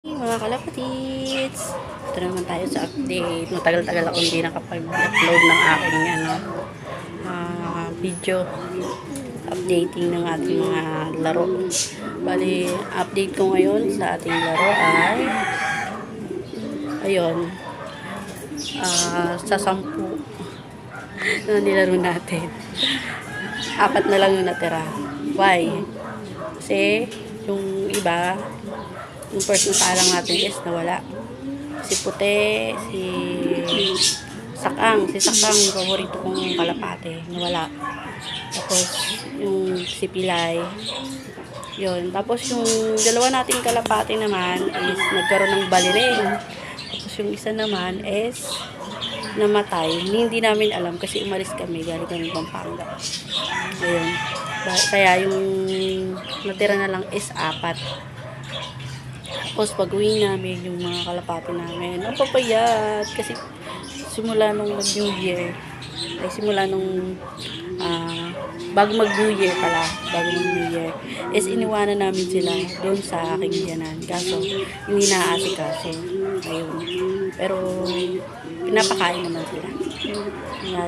Mga kalapatids, ito naman tayo sa update. Matagal-tagal ako hindi nakapag-upload ng aking video updating ng ating mga laro. Bali, update ko ngayon sa ating laro ay ayun, sa 10 na nilaro natin. 4 na lang yung natira. Why? Kasi yung iba, yung first na talang natin is nawala. Si Puti, si Sakang, yung paborito kong kalapate, nawala. Tapos yung si Pilay, yun. Tapos yung dalawa nating kalapate naman is nagkaroon ng baliling. Tapos yung isa naman is namatay. Hindi namin alam kasi umalis kami, galing kami Pampanga. Ayun. Kaya yung natira na lang is 4. Tapos pag-uwi namin, yung mga kalapati namin, napapayat. Kasi simula nung mag-New Year, bago mag-New Year pala, is iniwanan namin sila doon sa aking biyanan. Kaso, hindi naaasikaso. Ayun. Pero, pinapakain naman sila.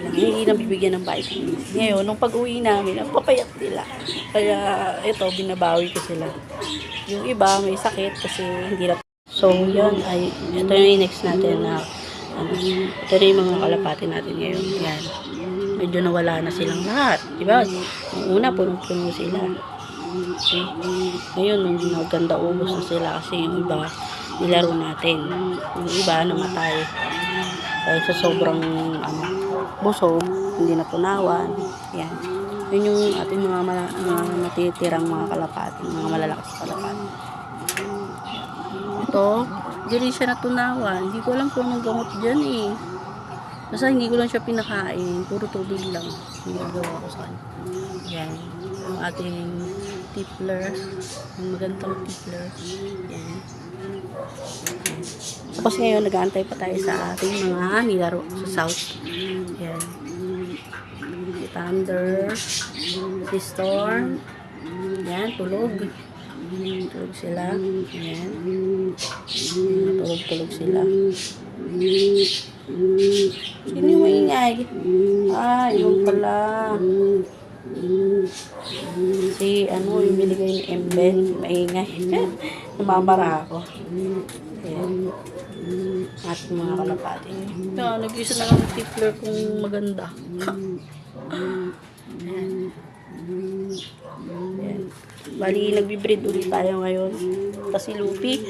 Hindi nabibigyan ng vitamins. Ngayon, nung pag-uwi namin, ang papayat nila. Kaya, ito, binabawi ko sila. Yung iba, may sakit kasi hindi na. So, yun, ito yung next natin na, ito na yung mga kalapati natin ngayon. Yan. Medyo nawala na silang lahat. Diba? Yung una, punong-puno sila. Okay. Ngayon, maganda ubos na sila kasi yung iba, nilaro natin. Yung iba, namatay. Dahil sa sobrang, busog, hindi na punawan. Yan. Yun yung ating mga natitirang mga kalapati, mga malalakas kalapati. Ito, hindi rin siya natunawan. Hindi ko alam kung anong gamot dyan eh. Basta hindi ko lang siya pinakain. Puro tubig lang. Hindi nagawa ko sa kanya. Yan. Yung ating tippler. Yung magandang tippler. Yan. Tapos ngayon, nag-aantay pa tayo sa ating mga nilaro sa South. Yan. Si Thunder, si Storm. Yan, tulog. Tulog sila. Yan. Tulog sila. Sino yung maingay? Yun pala. Si yung binigay ni Embel, maingay. Namamara ako. Ayan. At mga kalapati. Nag-isa na lang ng tippler kung maganda. Ayan. Ayan. Bali, nagbe-breed ulit tayo ngayon. Kasi Lupi,